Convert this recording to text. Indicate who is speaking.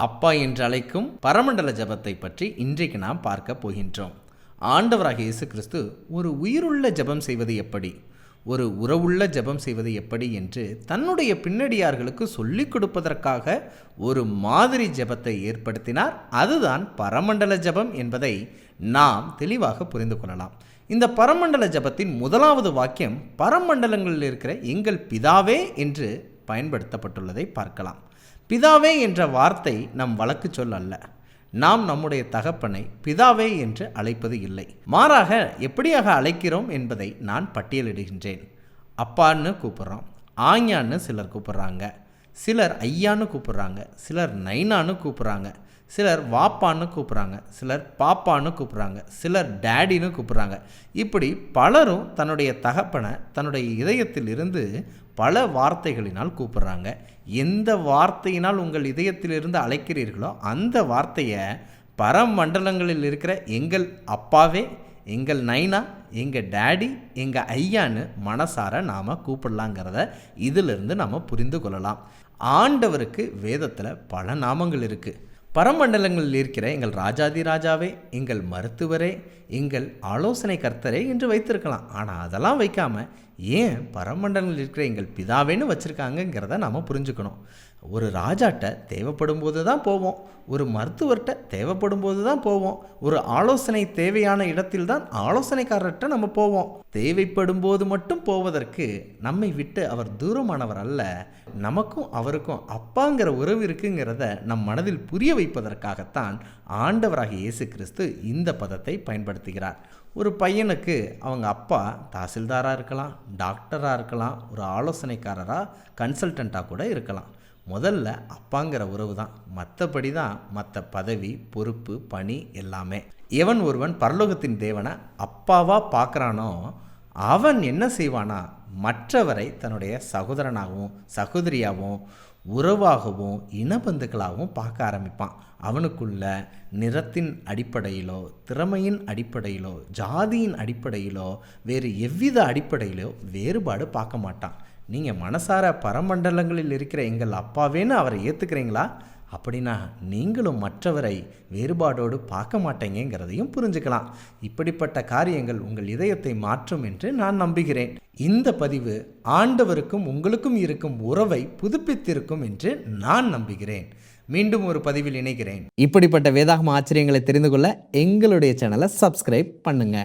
Speaker 1: அப்பா என்று அழைக்கும் பரமண்டல ஜெபத்தை பற்றி இன்றைக்கு நாம் பார்க்க போகின்றோம். ஆண்டவராகிய இயேசு கிறிஸ்து ஒரு உயிருள்ள ஜெபம் செய்வது எப்படி, ஒரு உறவுள்ள ஜெபம் செய்வது எப்படி என்று தன்னுடைய பின்னடியார்களுக்கு சொல்லிக் கொடுப்பதற்காக ஒரு மாதிரி ஜெபத்தை ஏற்படுத்தினார். அதுதான் பரமண்டல ஜெபம் என்பதை நாம் தெளிவாக புரிந்து கொள்ளலாம். இந்த பரமண்டல ஜெபத்தின் முதலாவது வாக்கியம் பரமண்டலங்களில் இருக்கிற எங்கள் பிதாவே என்று பயன்படுத்தப்பட்டுள்ளதை பார்க்கலாம். பிதாவே என்ற வார்த்தை நம் வழக்கு சொல் அல்ல. நாம் நம்முடைய தகப்பனை பிதாவே என்று அழைப்பது இல்லை. மாறாக எப்படியாக அழைக்கிறோம் என்பதை நான் பட்டியலிடுகின்றேன். அப்பான்னு கூப்பிட்றோம், ஆஞ்ஞான்னு சிலர் கூப்பிட்றாங்க, சிலர் ஐயான்னு கூப்பிட்றாங்க, சிலர் நைனான்னு கூப்பிட்றாங்க, சிலர் வாப்பான்னு கூப்பிட்றாங்க, சிலர் பாப்பான்னு கூப்பிட்றாங்க, சிலர் டேடின்னு கூப்பிட்றாங்க. இப்படி பலரும் தன்னுடைய தகப்பனை தன்னுடைய இதயத்தில் இருந்து பல வார்த்தைகளினால் கூப்பிட்றாங்க. எந்த வார்த்தையினால் உங்கள் இதயத்திலிருந்து அழைக்கிறீர்களோ அந்த வார்த்தையை பரமண்டலங்களில் இருக்கிற எங்கள் அப்பாவே, எங்கள் நைனா, எங்கள் டேடி, எங்கள் ஐயான்னு மனசார நாம் கூப்பிடலாங்கிறத இதிலிருந்து நாம் புரிந்து கொள்ளலாம். ஆண்டவருக்கு வேதத்தில் பல நாமங்கள் இருக்குது. பரமண்டலங்களில் இருக்கிற எங்கள் ராஜாதி ராஜாவே, எங்கள் மருத்துவரே, எங்கள் ஆலோசனை கர்த்தரே என்று வைத்திருக்கலாம். ஆனால் அதெல்லாம் வைக்காமல் ஏன் பரமண்டலங்களில் இருக்கிற எங்கள் பிதாவேன்னு வச்சுருக்காங்கங்கிறத நாம் புரிஞ்சுக்கணும். ஒரு ராஜாட்ட தேவைப்படும் போது தான் போவோம், ஒரு மருத்துவர்கிட்ட தேவைப்படும் போது தான் போவோம், ஒரு ஆலோசனை தேவையான இடத்தில் தான் ஆலோசனைக்காரர்கிட்ட நம்ம போவோம். தேவைப்படும் போது மட்டும் போவதற்கு நம்மை விட்டு அவர் தூரமானவர் அல்ல. நமக்கும் அவருக்கும் அப்பாங்கிற உறவு இருக்குங்கிறத நம் மனதில் புரிய வைப்பதற்காகத்தான் ஆண்டவராகிய இயேசு கிறிஸ்து இந்த பதத்தை பயன்படுத்துகிறார். ஒரு பையனுக்கு அவங்க அப்பா தாசில்தாராக இருக்கலாம், டாக்டராக இருக்கலாம், ஒரு ஆலோசனைக்காரராக கன்சல்டண்ட்டாக கூட இருக்கலாம். முதல்ல அப்பாங்கிற உறவு தான், மற்றபடி தான் மற்ற பதவி, பொறுப்பு, பணி எல்லாமே. எவன் ஒருவன் பரலோகத்தின் தேவனை அப்பாவாக பார்க்குறானோ அவன் என்ன செய்வானா, மற்றவரை தன்னுடைய சகோதரனாகவும் சகோதரியாகவும் உறவாகவும் இனபந்துக்களாகவும் பார்க்க ஆரம்பிப்பான். அவனுக்குள்ள நிறத்தின் அடிப்படையிலோ, திறமையின் அடிப்படையிலோ, ஜாதியின் அடிப்படையிலோ, வேறு எவ்வித அடிப்படையிலோ வேறுபாடு பார்க்க மாட்டான். நீங்கள் மனசார பரமண்டலங்களில் இருக்கிற எங்கள் அப்பாவேன்னு அவரை ஏற்றுக்கிறீங்களா? அப்படின்னா நீங்களும் மற்றவரை வேறுபாடோடு பார்க்க மாட்டேங்கிறதையும் புரிஞ்சுக்கலாம். இப்படிப்பட்ட காரியங்கள் உங்கள் இதயத்தை மாற்றும் என்று நான் நம்புகிறேன். இந்த பதிவு ஆண்டவருக்கும் உங்களுக்கும் இருக்கும் உறவை புதுப்பித்திருக்கும் என்று நான் நம்புகிறேன். மீண்டும் ஒரு பதிவில் இணைகிறேன். இப்படிப்பட்ட வேதாகம ஆச்சரியங்களை தெரிந்து கொள்ள எங்களுடைய சேனலை சப்ஸ்கிரைப் பண்ணுங்க.